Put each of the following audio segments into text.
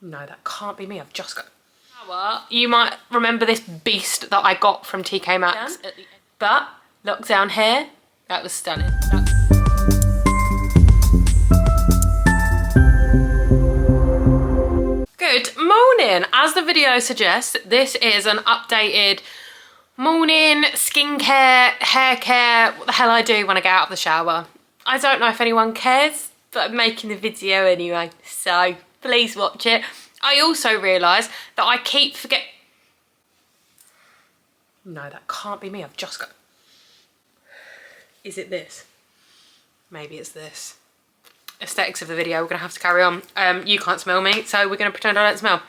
No, that can't be me. I've just got... You might remember this beast that I got from TK Maxx. But look down here. That was stunning. Good morning. As the video suggests, this is an updated morning skincare, hair care, what the hell I do when I get out of the shower. I don't know if anyone cares, but I'm making the video anyway, so please watch it. I also realise that I keep forgetting... No, that can't be me. I've just got... Is it this? Maybe it's this. Aesthetics of the video, we're going to have to carry on. You can't smell me, so we're going to pretend I don't smell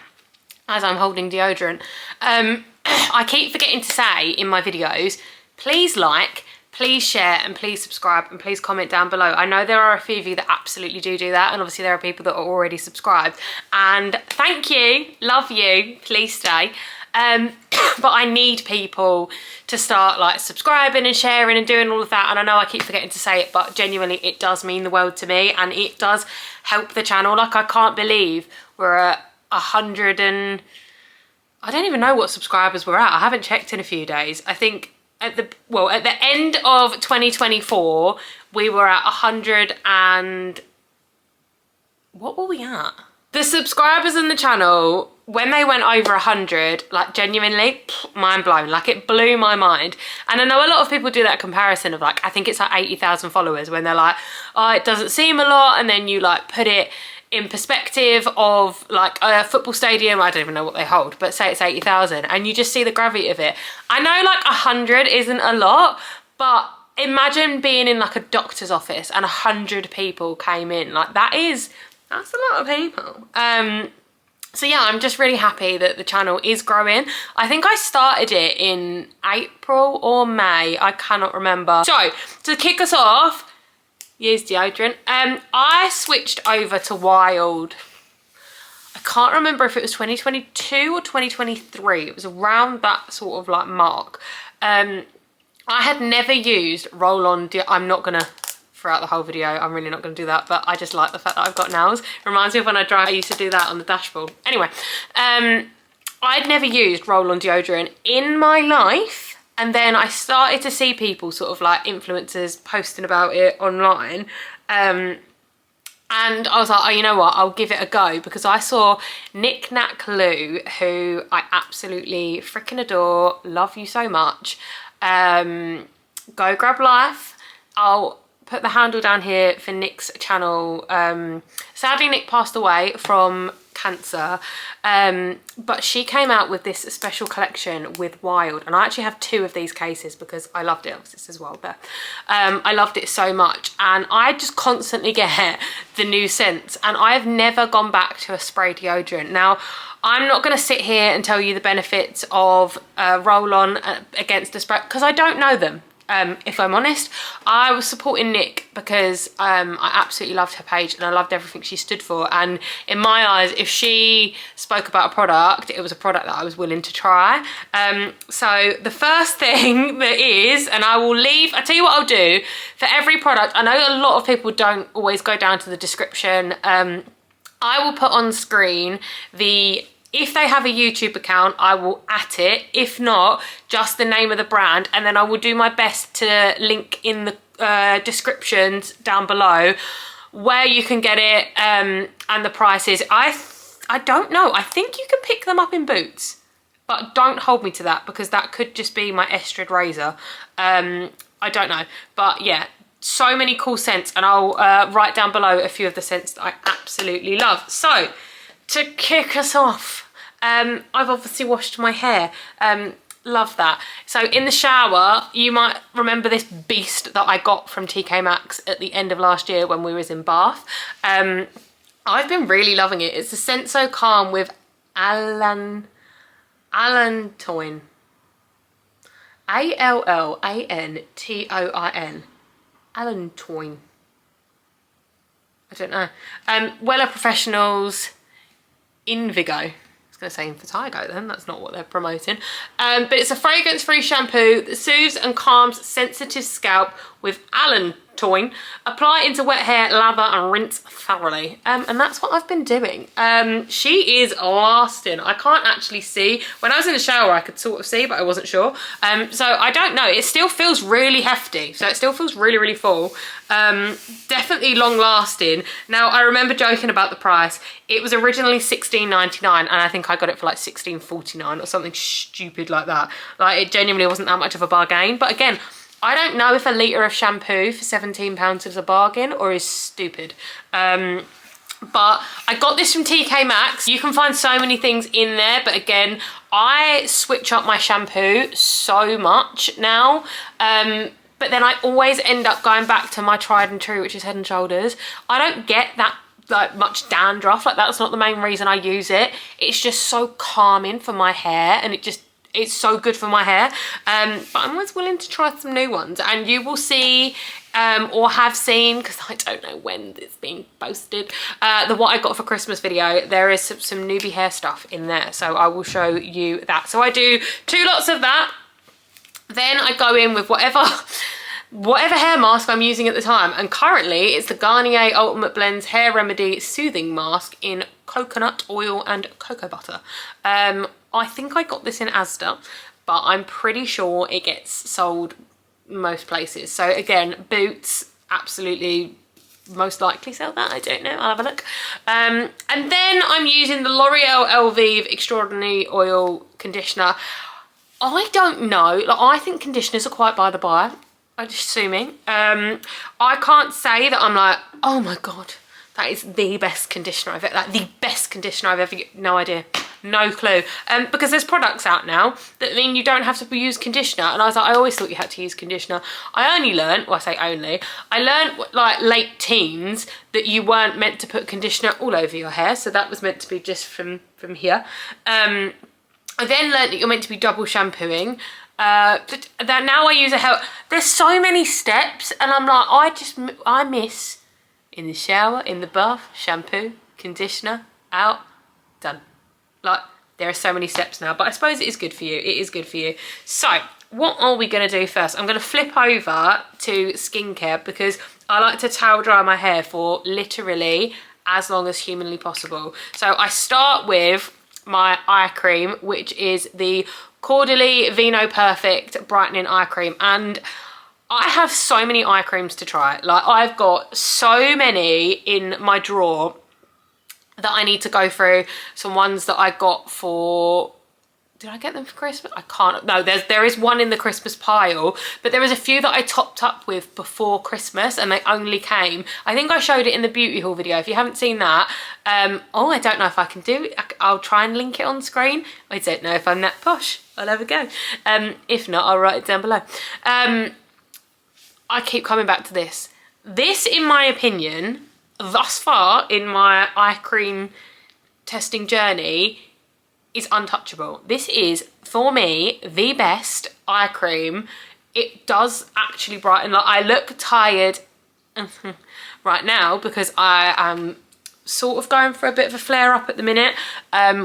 as I'm holding deodorant. I keep forgetting to say in my videos, please like, please share, and please subscribe, and please comment down below. I know there are a few of you that absolutely do that, and obviously there are people that are already subscribed. And thank you, love you, please stay. But I need people to start like subscribing and sharing and doing all of that. And I know I keep forgetting to say it, but genuinely it does mean the world to me, and it does help the channel. Like, I can't believe we're at 100 and... I don't even know what subscribers we're at. I haven't checked in a few days. I think at the end of 2024, we were at 100 and... What were we at? The subscribers in the channel, when they went over 100, like genuinely, mind blown. Like, it blew my mind. And I know a lot of people do that comparison of like, I think it's like 80,000 followers, when they're like, oh, it doesn't seem a lot. And then you like put it in perspective of like a football stadium, I don't even know what they hold, but say it's 80,000 and you just see the gravity of it. I know like 100 isn't a lot, but imagine being in like a doctor's office and 100 people came in. Like, that's a lot of people. So yeah, I'm just really happy that the channel is growing. I think I started it in April or May, I cannot remember. So to kick us off, use deodorant. I switched over to Wild. I can't remember if it was 2022 or 2023. It was around that sort of like mark. I had never used roll-on I'm not gonna, throughout the whole video, I'm really not gonna do that, but I just like the fact that I've got nails. It reminds me of when I drive, I used to do that on the dashboard. Anyway, I'd never used roll-on deodorant in my life. And then I started to see people, sort of like influencers, posting about it online. And I was like, oh, you know what? I'll give it a go, because I saw Nick Nack Lou, who I absolutely freaking adore. Love you so much. Go Grab Life. I'll put the handle down here for Nick's channel. Sadly, Nick passed away from cancer, but she came out with this special collection with Wild, and I actually have 2 of these cases because I loved it. Obviously, this as well, but I loved it so much, and I just constantly get the new scents, and I have never gone back to a spray deodorant. Now, I'm not going to sit here and tell you the benefits of roll-on against a spray, because I don't know them. If I'm honest, I was supporting Nick because I absolutely loved her page and I loved everything she stood for. And in my eyes, if she spoke about a product, it was a product that I was willing to try. So the first thing that is, and I tell you what I'll do for every product. I know a lot of people don't always go down to the description. I will put on screen if they have a YouTube account, I will at it. If not, just the name of the brand, and then I will do my best to link in the descriptions down below where you can get it and the prices. I don't know. I think you can pick them up in Boots, but don't hold me to that, because that could just be my Estrid razor. I don't know, but yeah. So many cool scents, and I'll write down below a few of the scents that I absolutely love. So, to kick us off, I've obviously washed my hair. Love that. So in the shower, you might remember this beast that I got from TK Maxx at the end of last year when we was in Bath. I've been really loving it. It's a Senso Calm with allantoin. Allantoin. Allantoin. I don't know. Wella Professionals Invigo. I was going to say Infatigo then, that's not what they're promoting. But it's a fragrance-free shampoo that soothes and calms sensitive scalp with allantoin. Apply into wet hair, lather and rinse thoroughly. And that's what I've been doing. She is lasting. I can't actually see. When I was in the shower I could sort of see, but I wasn't sure. So I don't know. It still feels really hefty. So it still feels really, really full. Definitely long lasting. Now I remember joking about the price. It was originally $16.99 and I think I got it for like $16.49 or something stupid like that. Like, it genuinely wasn't that much of a bargain. But again, I don't know if a litre of shampoo for £17 is a bargain or is stupid. But I got this from TK Maxx. You can find so many things in there, but again, I switch up my shampoo so much now. But then I always end up going back to my tried and true, which is Head and Shoulders. I don't get that like much dandruff. Like, that's not the main reason I use it. It's just so calming for my hair, and it's so good for my hair. But I'm always willing to try some new ones, and you will see or have seen, because I don't know when it's being posted, the what I got for Christmas video. There is some newbie hair stuff in there, so I will show you that. So I do 2 lots of that. Then I go in with whatever hair mask I'm using at the time, and currently it's the Garnier Ultimate Blends Hair Remedy Soothing Mask in coconut oil and cocoa butter. I think I got this in Asda, but I'm pretty sure it gets sold most places. So again, Boots absolutely most likely sell that. I don't know, I'll have a look. And then I'm using the L'Oreal Elvive Extraordinary Oil Conditioner. I don't know, like, I think conditioners are quite by the by. I'm just assuming. I can't say that I'm like, oh my god, that is the best conditioner I've ever, like the best conditioner I've ever, no idea, no clue. Because there's products out now that mean you don't have to use conditioner, and I was like, I always thought you had to use conditioner. I only learned, well I say only, I learned like late teens that you weren't meant to put conditioner all over your hair, so that was meant to be just from here. I then learned that you're meant to be double shampooing. But that now I use a hair. There's so many steps, and I'm like, I miss in the shower, in the bath, shampoo, conditioner, out, done. Like, there are so many steps now, but I suppose it is good for you. It is good for you. So what are we going to do first? I'm going to flip over to skincare, because I like to towel dry my hair for literally as long as humanly possible. So I start with my eye cream, which is the Caudalie Vino Perfect Brightening Eye Cream, and I have so many eye creams to try. Like, I've got so many in my drawer that I need to go through. Some ones that I got for, did I get them for Christmas? I can't, no, there is one in the Christmas pile, but there was a few that I topped up with before Christmas, and they only came, I think I showed it in the beauty haul video. If you haven't seen that, oh, I don't know if I can do it. I'll try and link it on screen. I don't know if I'm that posh. I'll have a go. If not, I'll write it down below. I keep coming back to this. This, in my opinion, thus far in my eye cream testing journey, is untouchable. This is, for me, the best eye cream. It does actually brighten. Like, I look tired right now because I am sort of going for a bit of a flare up at the minute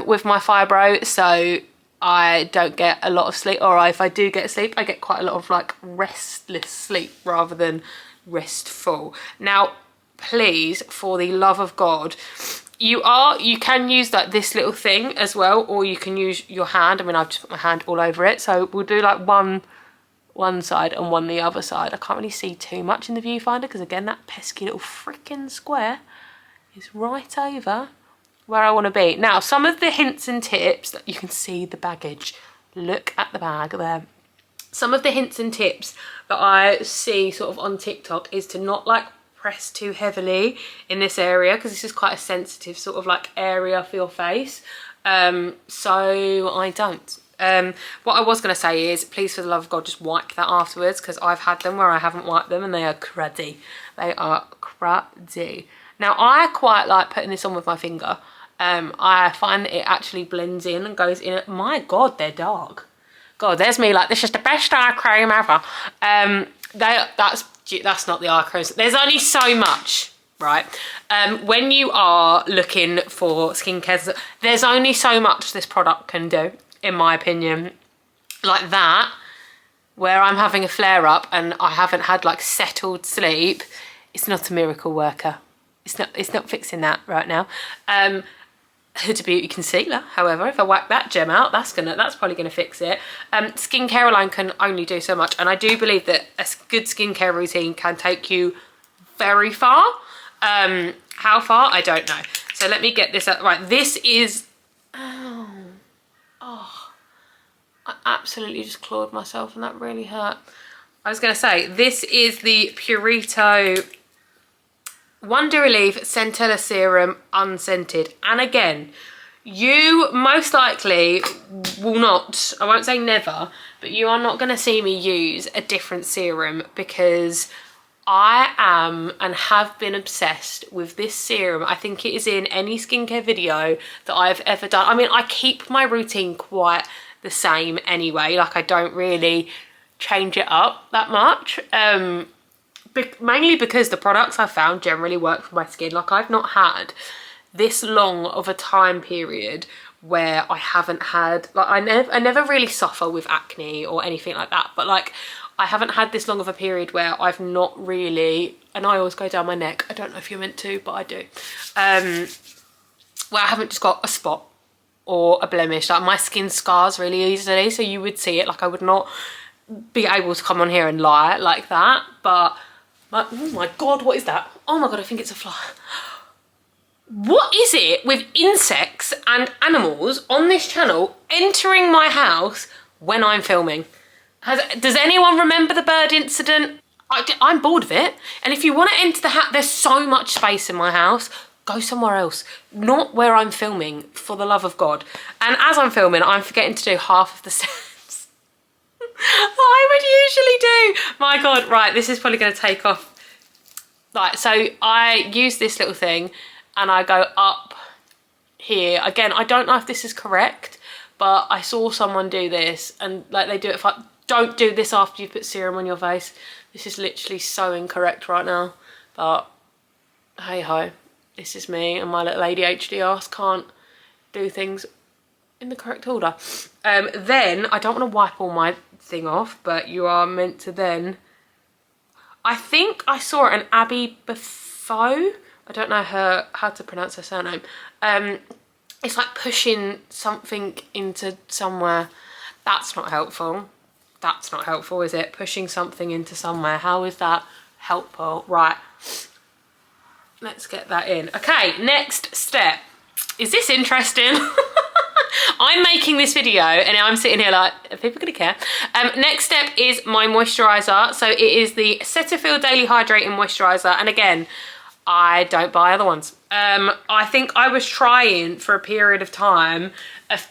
with my fibro, so I don't get a lot of sleep, or if I do get sleep, I get quite a lot of like restless sleep rather than restful. Now, please, for the love of God, you can use like this little thing as well, or you can use your hand. I mean, I've just put my hand all over it, so we'll do like one side and one the other side. I can't really see too much in the viewfinder because, again, that pesky little freaking square is right over where I want to be. Now, some of the hints and tips that you can see the baggage. Look at the bag there. Some of the hints and tips that I see sort of on TikTok is to not like press too heavily in this area, because this is quite a sensitive sort of like area for your face. So I don't. What I was going to say is, please, for the love of God, just wipe that afterwards, because I've had them where I haven't wiped them and they are cruddy. They are cruddy. Now, I quite like putting this on with my finger. I find that it actually blends in and goes in. My God, they're dark. God, there's me like, this is the best eye cream ever. That's not the eye cream. There's only so much, right? When you are looking for skincare, there's only so much this product can do, in my opinion. Like that where I'm having a flare up and I haven't had like settled sleep, it's not a miracle worker. It's not fixing that right now. Huda Beauty concealer, however, if I whack that gem out, that's probably gonna fix it. Skincare alone can only do so much, and I do believe that a good skincare routine can take you very far. How far, I don't know. So let me get this up. Right, this is, oh, I absolutely just clawed myself and that really hurt. I was gonna say, this is the Purito Wonder Relief Centella Serum Unscented. And again, you most likely will not, I won't say never, but you are not gonna see me use a different serum, because I am and have been obsessed with this serum. I think it is in any skincare video that I've ever done. I mean, I keep my routine quite the same anyway. Like, I don't really change it up that much. Mainly because the products I've found generally work for my skin. Like, I've not had this long of a time period where I haven't had, like, I never really suffer with acne or anything like that, but like, I haven't had this long of a period where I've not really, and I always go down my neck, I don't know if you're meant to, but I do, where I haven't just got a spot or a blemish. Like, my skin scars really easily, so you would see it. Like, I would not be able to come on here and lie like that, but oh my god, what is that? Oh my god, I think it's a fly. What is it with insects and animals on this channel entering my house when I'm filming? Does anyone remember the bird incident? I'm bored of it. And if you want to enter the house, there's so much space in my house. Go somewhere else. Not where I'm filming, for the love of God. And as I'm filming, I'm forgetting to do half of the steps I would usually do. My god, right, this is probably going to take off. Right, so I use this little thing and I go up here. Again, I don't know if this is correct, but I saw someone do this, and like, they do it for, don't do this after you put serum on your face. This is literally so incorrect right now, but hey ho, this is me, and my little ADHD ass can't do things in the correct order. Then I don't want to wipe all my thing off, but you are meant to then, I think I saw an Abby Befo, I don't know how to pronounce her surname. It's like pushing something into somewhere. That's not helpful. That's not helpful, is it? Pushing something into somewhere. How is that helpful? Right. Let's get that in. Okay, next step. Is this interesting? I'm making this video and I'm sitting here like, are people gonna care? Next step is my moisturiser. So it is the Cetaphil Daily Hydrating Moisturiser. And again, I don't buy other ones. I think I was trying for a period of time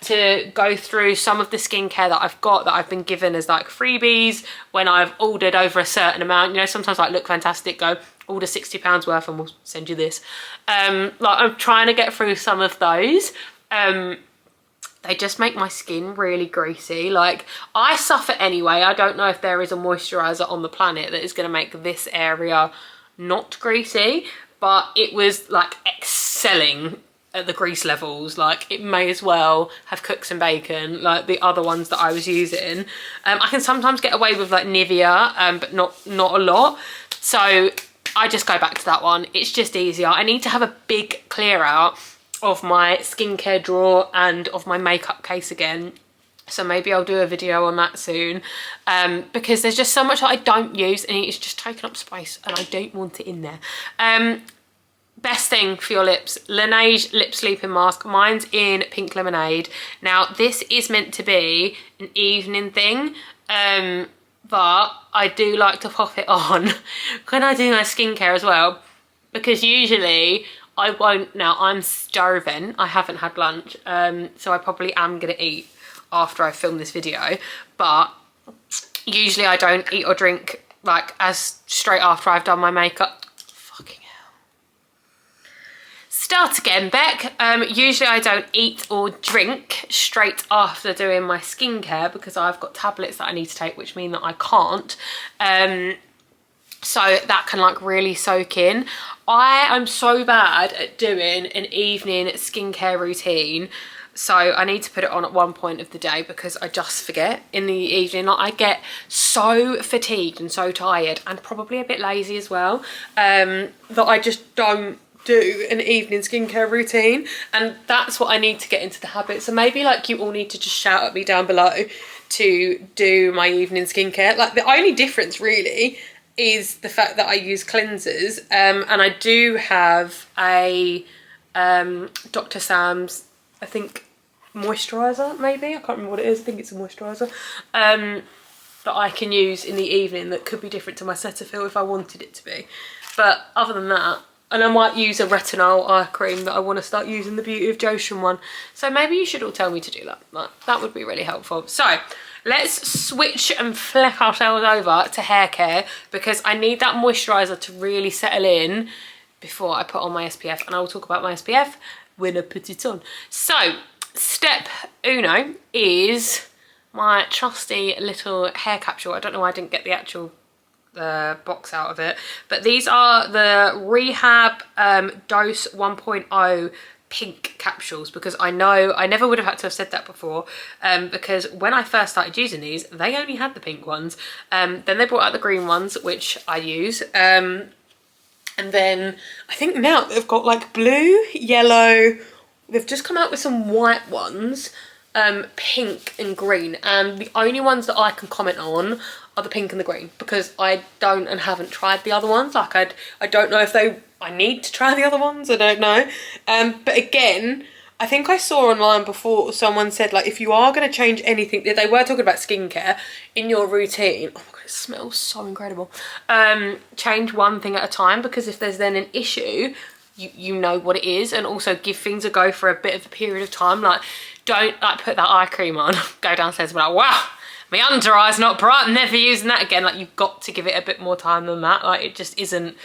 to go through some of the skincare that I've got, that I've been given as like freebies when I've ordered over a certain amount. You know, sometimes like Look Fantastic go, order £60 worth and we'll send you this. Like, I'm trying to get through some of those. They just make my skin really greasy. Like, I suffer anyway. I don't know if there is a moisturiser on the planet that is going to make this area not greasy, but it was like excelling at the grease levels. Like, it may as well have cooks and bacon, like the other ones that I was using. I can sometimes get away with like Nivea, but not a lot. So I just go back to that one. It's just easier. I need to have a big clear out of my skincare drawer and of my makeup case again. So maybe I'll do a video on that soon, because there's just so much that I don't use and it's just taking up space and I don't want it in there. Best thing for your lips, Laneige Lip Sleeping Mask. Mine's in Pink Lemonade. Now, this is meant to be an evening thing, but I do like to pop it on when I do my skincare as well, because usually I won't. Now, I'm starving. I haven't had lunch, so I probably am going to eat after I film this video, but usually I don't eat or drink like as straight after I've done my makeup. Fucking hell. Start again, Beck. Usually I don't eat or drink straight after doing my skincare because I've got tablets that I need to take, which mean that I can't. So that can like really soak in. I am so bad at doing an evening skincare routine. So I need to put it on at one point of the day because I just forget in the evening. Like, I get so fatigued and so tired and probably a bit lazy as well, that I just don't do an evening skincare routine, and that's what I need to get into the habit. So maybe like you all need to just shout at me down below to do my evening skincare. Like, the only difference really is the fact that I use cleansers, and I do have a Dr. Sam's, I think, moisturiser, maybe, I can't remember what it is. I think it's a moisturiser, that I can use in the evening that could be different to my Cetaphil if I wanted it to be. But other than that, and I might use a retinol eye cream that I want to start using, the Beauty of Joseon one. So maybe you should all tell me to do that. That would be really helpful. So let's switch and flip ourselves over to hair care, because I need that moisturiser to really settle in before I put on my SPF, and I will talk about my SPF when I put it on. So step uno is my trusty little hair capsule. I don't know why I didn't get the actual box out of it, but these are the Rehab Dose 1.0 pink capsules, because I know I never would have had to have said that before, because when I first started using these, they only had the pink ones. Then they brought out the green ones, which I use, and then I think now they've got like blue, yellow, they've just come out with some white ones, pink and green, and the only ones that I can comment on are the pink and the green, because I don't and haven't tried the other ones. Like, I don't know if I need to try the other ones, I don't know. But again, I think I saw online before someone said, like, if you are going to change anything, they were talking about skincare in your routine. Oh my God, it smells so incredible. Change one thing at a time, because if there's then an issue, you know what it is, and also give things a go for a bit of a period of time. Like, don't like put that eye cream on, go downstairs and be like, wow, my under eye's not bright, I'm never using that again. Like, you've got to give it a bit more time than that. Like, it just isn't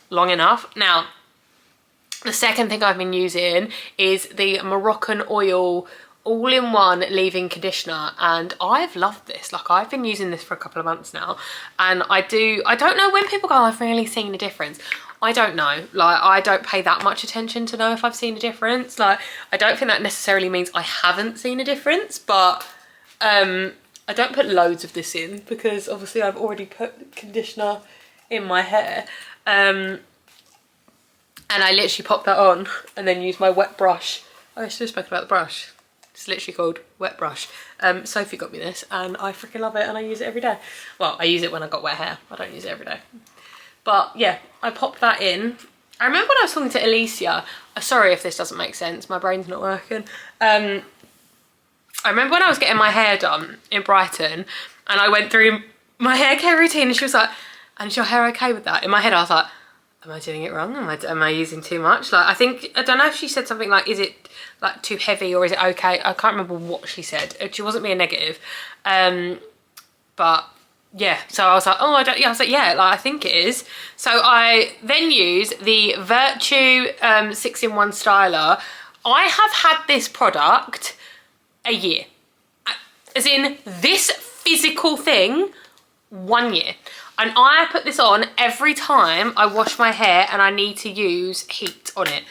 long enough. Now, the second thing I've been using is the Moroccan Oil all-in-one leave-in conditioner, and I've loved this. Like, I've been using this for a couple of months now, and I don't know when people go, I've really seen a difference. I don't know. Like, I don't pay that much attention to know if I've seen a difference. Like, I don't think that necessarily means I haven't seen a difference, but I don't put loads of this in, because obviously I've already put conditioner in my hair, and I literally pop that on and then use my wet brush. Oh, I should have spoken about the brush. It's literally called Wet Brush. Sophie got me this and I freaking love it, and I use it every day. Well, I use it when I got wet hair. I don't use it every day. But yeah, I popped that in. I remember when I was talking to Alicia, sorry if this doesn't make sense, my brain's not working. I remember when I was getting my hair done in Brighton, and I went through my hair care routine, and she was like, and is your hair okay with that? In my head I was like, am I doing it wrong? Am I using too much? Like, I don't know if she said something like, is it like too heavy or is it okay? I can't remember what she said. She wasn't being negative. But yeah, so I was like, oh, I was like, yeah, like, I think it is. So I then use the Virtue 6-in-1 styler. I have had this product a year. As in, this physical thing, 1 year. And I put this on every time I wash my hair and I need to use heat on it.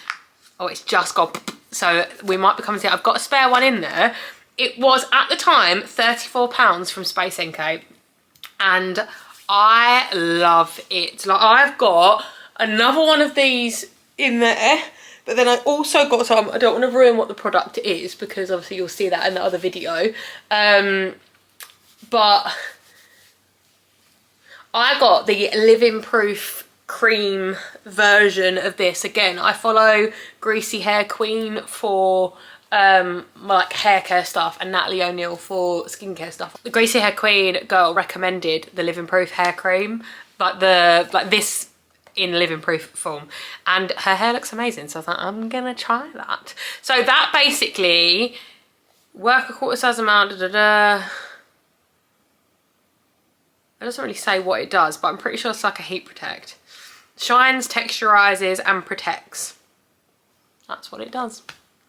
Oh, it's just gone. So we might be coming to it. I've got a spare one in there. It was, at the time, £34 from Space NK. And I love it. Like, I've got another one of these in there. But then I also got some, I don't want to ruin what the product is, because obviously you'll see that in the other video. But I got the Living Proof cream version of this. Again, I follow Greasy Hair Queen for like hair care stuff, and Natalie O'Neill for skincare stuff. The Greasy Hair Queen girl recommended the Living Proof hair cream, like this in Living Proof form, and her hair looks amazing, so I thought I'm gonna try that. So that basically, work a quarter size amount, It doesn't really say what it does, but I'm pretty sure it's like a heat protect. Shines, texturizes, and protects. That's what it does.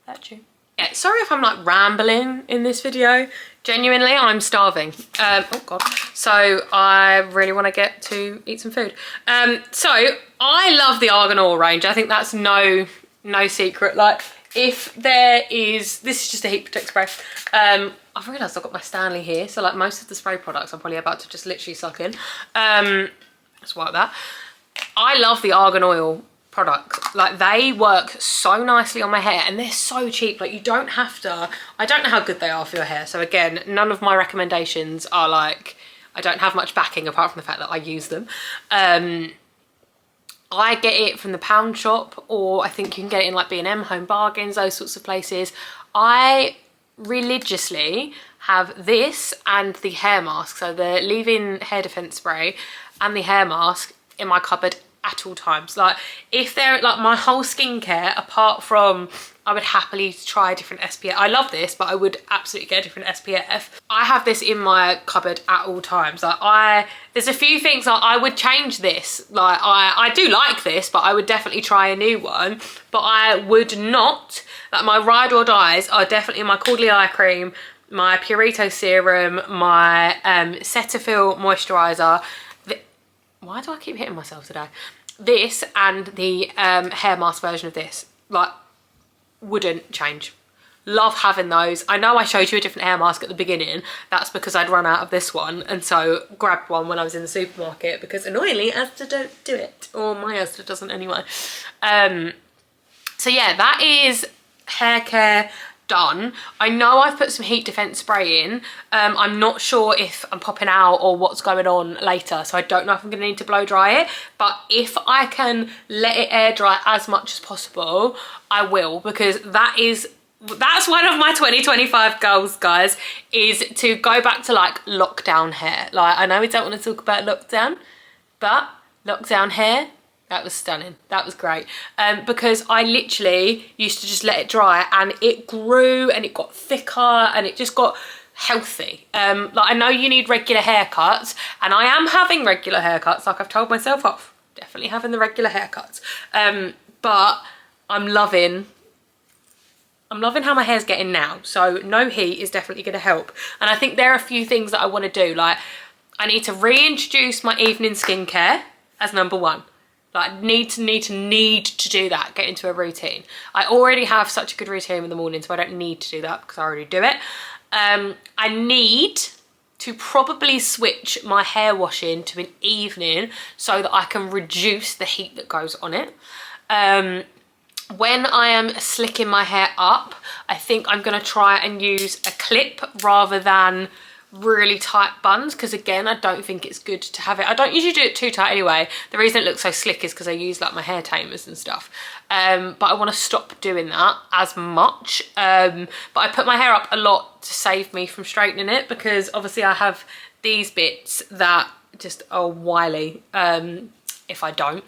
Virtue. Yeah, sorry if I'm like rambling in this video. Genuinely, I'm starving. Oh God. So I really want to get to eat some food. So I love the Argan Oil range. I think that's no secret. Like, If there is, this is just a heat protect spray. I've realised I've got my Stanley here, so like most of the spray products I'm probably about to just literally suck in. Let's wipe that. I love the argan oil products. Like, they work so nicely on my hair, and they're so cheap. Like, you don't have to, I don't know how good they are for your hair. So again, none of my recommendations are like, I don't have much backing apart from the fact that I use them. I get it from the pound shop, or I think you can get it in like B&M, Home Bargains, those sorts of places. I religiously have this and the hair mask, so the leave-in hair defense spray and the hair mask in my cupboard at all times. Like, if they're like my whole skincare, apart from, I would happily try a different SPF. I love this, but I would absolutely get a different SPF. I have this in my cupboard at all times. Like, there's a few things like I would change this. Like, I do like this, but I would definitely try a new one. But I would not. Like, my ride or dies are definitely my Caudalie eye cream, my Purito serum, my Cetaphil moisturiser. Why do I keep hitting myself today? This and the hair mask version of this. Like, wouldn't change. Love having those. I know I showed you a different hair mask at the beginning. That's because I'd run out of this one, and so grabbed one when I was in the supermarket, because annoyingly Asda don't do it, or my Asda doesn't anyway. So yeah, that is hair care done. I know I've put some heat defense spray in. I'm not sure if I'm popping out or what's going on later, so I don't know if I'm going to need to blow dry it, but if I can let it air dry as much as possible, I will, because that's one of my 2025 goals, guys, is to go back to like lockdown hair. Like, I know we don't want to talk about lockdown, but lockdown hair, that was stunning. That was great. Because I literally used to just let it dry, and it grew and it got thicker and it just got healthy. Like, I know you need regular haircuts, and I am having regular haircuts, like I've told myself off. Definitely having the regular haircuts. But I'm loving how my hair's getting now. So no heat is definitely going to help. And I think there are a few things that I want to do. Like, I need to reintroduce my evening skincare as number one. Like, need to do that, get into a routine. I already have such a good routine in the morning, so I don't need to do that because I already do it. I need to probably switch my hair washing to an evening so that I can reduce the heat that goes on it. When I am slicking my hair up, I think I'm going to try and use a clip rather than really tight buns, because again, I don't think it's good to have it. I don't usually do it too tight anyway. The reason it looks so slick is because I use like my hair tamers and stuff. But I want to stop doing that as much. But I put my hair up a lot to save me from straightening it, because obviously I have these bits that just are wily if I don't.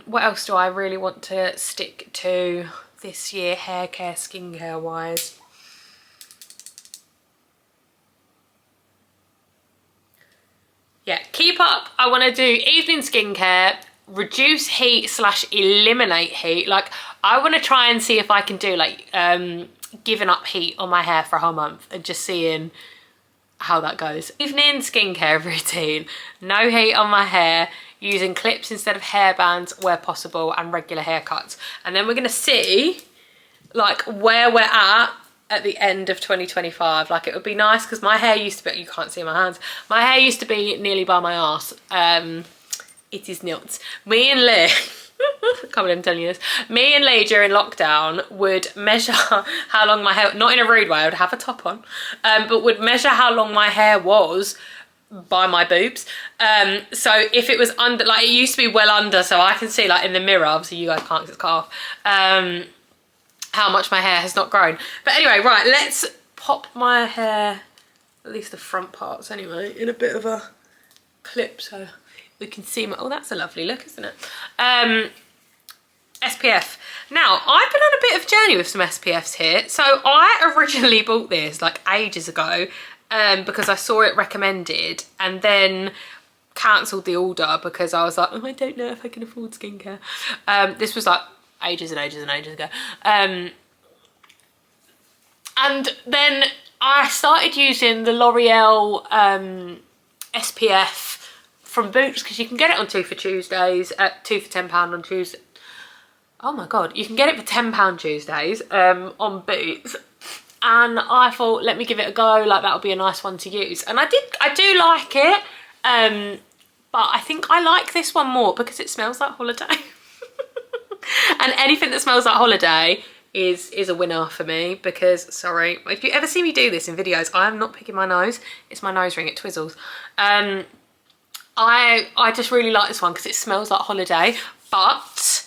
What else do I really want to stick to this year, hair care, skincare wise? Yeah, keep up. I want to do evening skincare, reduce heat / eliminate heat. Like, I want to try and see if I can do like giving up heat on my hair for a whole month and just seeing how that goes. Evening skincare routine, no heat on my hair, using clips instead of hairbands where possible, and regular haircuts. And then we're going to see like where we're at the end of 2025. Like, it would be nice, because my hair used to be, you can't see my hands, my hair used to be nearly by my arse. It is not. Me and Lee I can't believe I'm telling you this. Me and Lee during lockdown would measure how long my hair, not in a rude way, I would have a top on, but would measure how long my hair was by my boobs. So if it was under, like, it used to be well under, so I can see like in the mirror, obviously you guys can't because it's cut off, how much my hair has not grown. But anyway, right, let's pop my hair, at least the front parts anyway, in a bit of a clip so we can see my, oh, that's a lovely look, isn't it? SPF. Now, I've been on a bit of a journey with some SPFs here. So I originally bought this like ages ago because I saw it recommended, and then cancelled the order because I was like, oh, I don't know if I can afford skincare. This was like ages and ages and ages ago. And then I started using the L'Oreal SPF from Boots, because you can get it on 2 for Tuesdays at 2 for £10 on Tuesday. Oh my god, you can get it for £10 Tuesdays on Boots. And I thought, let me give it a go, like that'll be a nice one to use. And I do like it, but I think I like this one more because it smells like holiday. And anything that smells like holiday is a winner for me, because, sorry, if you ever see me do this in videos, I am not picking my nose, it's my nose ring, it twizzles. I just really like this one because it smells like holiday, but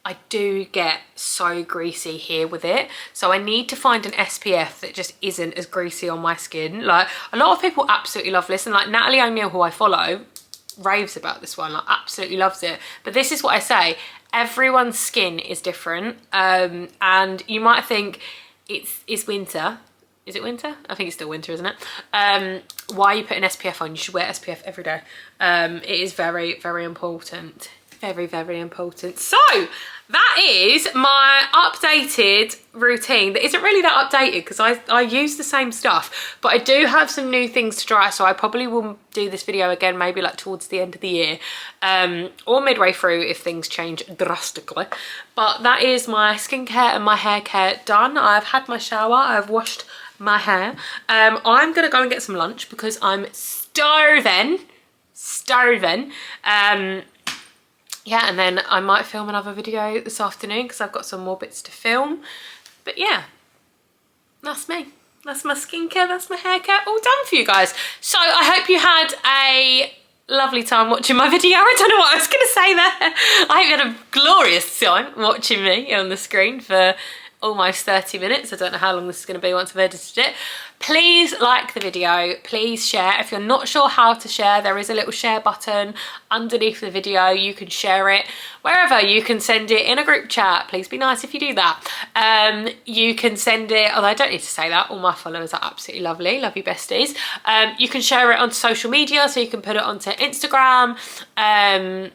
I do get so greasy here with it, so I need to find an SPF that just isn't as greasy on my skin. Like, a lot of people absolutely love this, and like Natalie O'Neill, who I follow, raves about this one, like absolutely loves it. But this is what I say, everyone's skin is different, and you might think it's winter. Is it winter? I think it's still winter, isn't it? Why are you putting SPF on? You should wear SPF every day. It is very, very important. Very, very important. So that is my updated routine that isn't really that updated because I use the same stuff, but I do have some new things to try, so I probably will do this video again maybe like towards the end of the year, or midway through if things change drastically. But that is my skincare and my hair care done. I've had my shower, I've washed my hair. I'm gonna go and get some lunch because I'm starving. Yeah, and then I might film another video this afternoon because I've got some more bits to film. But yeah, that's me. That's my skincare, that's my hair care, all done for you guys. So I hope you had a lovely time watching my video. I don't know what I was going to say there. I hope you had a glorious time watching me on the screen for almost 30 minutes. I don't know how long this is going to be once I've edited it. Please like the video, please share. If you're not sure how to share, there is a little share button underneath the video. You can share it wherever. You can send it in a group chat. Please be nice if you do that. You can send it, although I don't need to say that, all my followers are absolutely lovely, love you besties. You can share it onto social media, so you can put it onto Instagram, I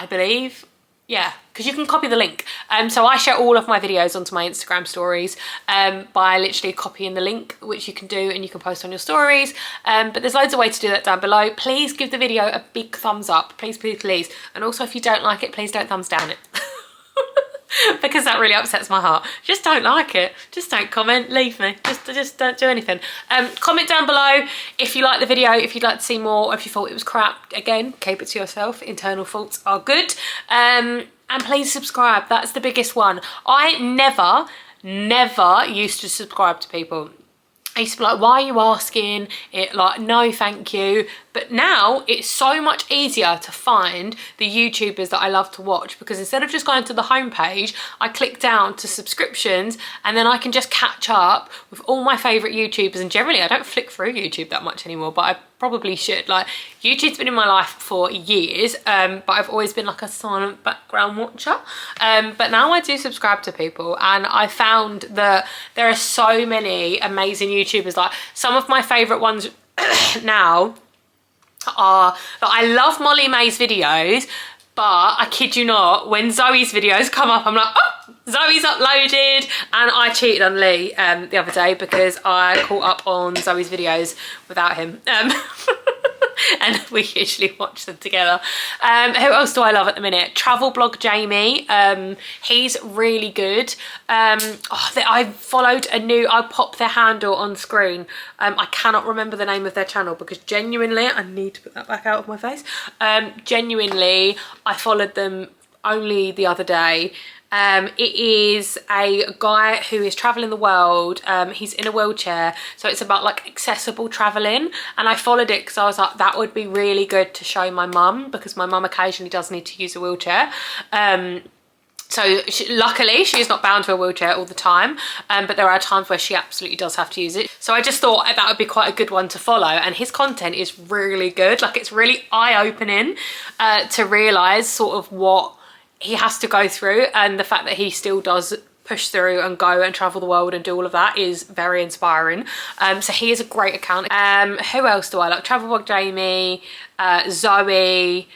believe. Yeah, because you can copy the link. So I share all of my videos onto my Instagram stories by literally copying the link, which you can do and you can post on your stories. But there's loads of ways to do that down below. Please give the video a big thumbs up. Please, please, please. And also if you don't like it, please don't thumbs down it. Because that really upsets my heart. Just don't like it. Just don't comment, leave me. Just don't do anything. Comment down below if you like the video, if you'd like to see more, or if you thought it was crap. Again, keep it to yourself. Internal faults are good. And please subscribe. That's the biggest one. I never used to subscribe to people. I used to be like, why are you asking? It like, no, thank you. But now it's so much easier to find the YouTubers that I love to watch, because instead of just going to the homepage, I click down to subscriptions and then I can just catch up with all my favourite YouTubers. And generally I don't flick through YouTube that much anymore, but I probably should. Like, YouTube's been in my life for years, but I've always been like a silent background watcher. But now I do subscribe to people, and I found that there are so many amazing YouTubers. Like, some of my favourite ones now are, like, I love Molly May's videos, but I kid you not, when Zoe's videos come up, I'm like, oh, Zoe's uploaded. And I cheated on Lee the other day because I caught up on Zoe's videos without him. And we usually watch them together. Who else do I love at the minute? Travel Blog Jamie. He's really good. I followed a new, I'll pop their handle on screen. I cannot remember the name of their channel because genuinely, I need to put that back out of my face. Genuinely, I followed them only the other day. It is a guy who is traveling the world. He's in a wheelchair, so it's about like accessible traveling, and I followed it because I was like, that would be really good to show my mum, because my mum occasionally does need to use a wheelchair. So luckily she is not bound to a wheelchair all the time, but there are times where she absolutely does have to use it. So I just thought that would be quite a good one to follow, and his content is really good. Like, it's really eye-opening to realise sort of what he has to go through, and the fact that he still does push through and go and travel the world and do all of that is very inspiring. So he is a great account. Who else do I like? Travel Blog Jamie, Zoe.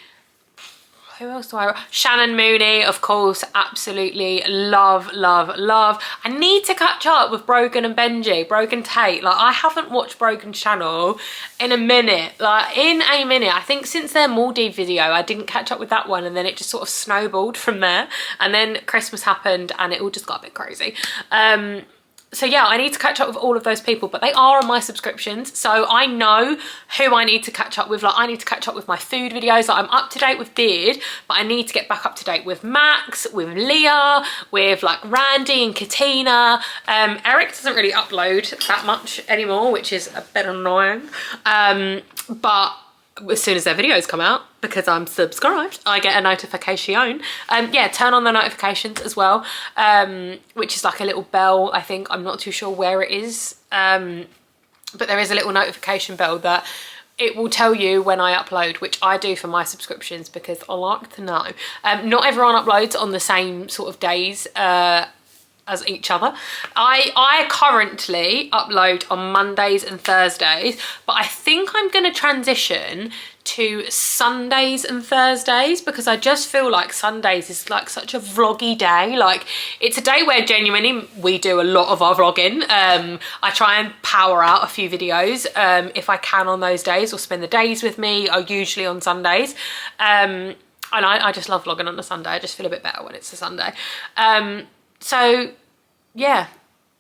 who else do I... Shannon Mooney, of course, absolutely love, love, love. I need to catch up with Brogan and Benji, Brogan Tate. Like, I haven't watched Brogan's channel in a minute. I think since their Maldives video, I didn't catch up with that one, and then it just sort of snowballed from there. And then Christmas happened and it all just got a bit crazy. So yeah, I need to catch up with all of those people, but they are on my subscriptions, so I know who I need to catch up with. Like, I need to catch up with my food videos. Like, I'm up to date with Beard, but I need to get back up to date with Max, with Leah, with like Randy and Katina. Eric doesn't really upload that much anymore, which is a bit annoying. But as soon as their videos come out, because I'm subscribed, I get a notification. Yeah, turn on the notifications as well, which is like a little bell, I think. I'm not too sure where it is, but there is a little notification bell that it will tell you when I upload, which I do for my subscriptions because I like to know. Not everyone uploads on the same sort of days as each other. I currently upload on Mondays and Thursdays, but I think I'm gonna transition to Sundays and Thursdays because I just feel like Sundays is like such a vloggy day. Like, it's a day where genuinely we do a lot of our vlogging. I try and power out a few videos if I can on those days, or spend the days with me, are usually on Sundays. And I just love vlogging on a Sunday. I just feel a bit better when it's a Sunday. So yeah,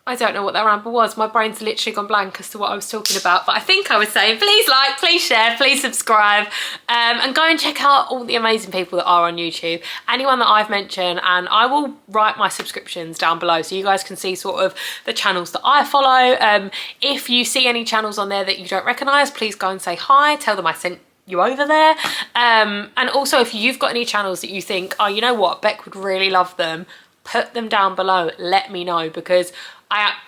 I don't know what that ramble was. My brain's literally gone blank as to what I was talking about, but I think I was saying please like, please share, please subscribe, and go and check out all the amazing people that are on YouTube, anyone that I've mentioned, and I will write my subscriptions down below so you guys can see sort of the channels that I follow. If you see any channels on there that you don't recognise, please go and say hi, tell them I sent you over there. And also, if you've got any channels that you think, oh, you know what, Beck would really love them, put them down below, let me know, because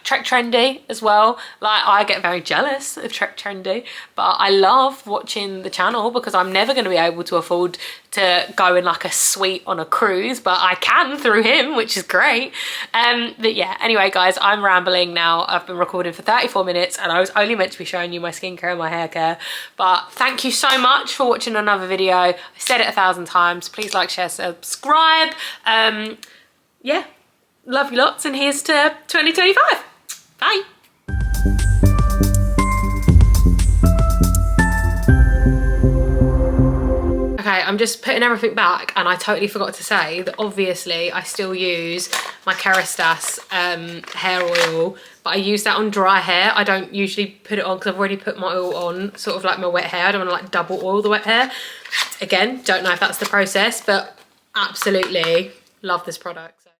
Trek Trendy as well. Like, I get very jealous of Trek Trendy, but I love watching the channel because I'm never going to be able to afford to go in like a suite on a cruise, but I can through him, which is great. But yeah, anyway guys, I'm rambling now. I've been recording for 34 minutes and I was only meant to be showing you my skincare and my hair care, but thank you so much for watching another video. I said it 1,000 times. Please like, share, subscribe. Yeah, love you lots, and here's to 2025. Bye. Okay, I'm just putting everything back, and I totally forgot to say that obviously I still use my Kerastase hair oil, but I use that on dry hair. I don't usually put it on because I've already put my oil on sort of like my wet hair. I don't want to like double oil the wet hair. Again, don't know if that's the process, but absolutely love this product.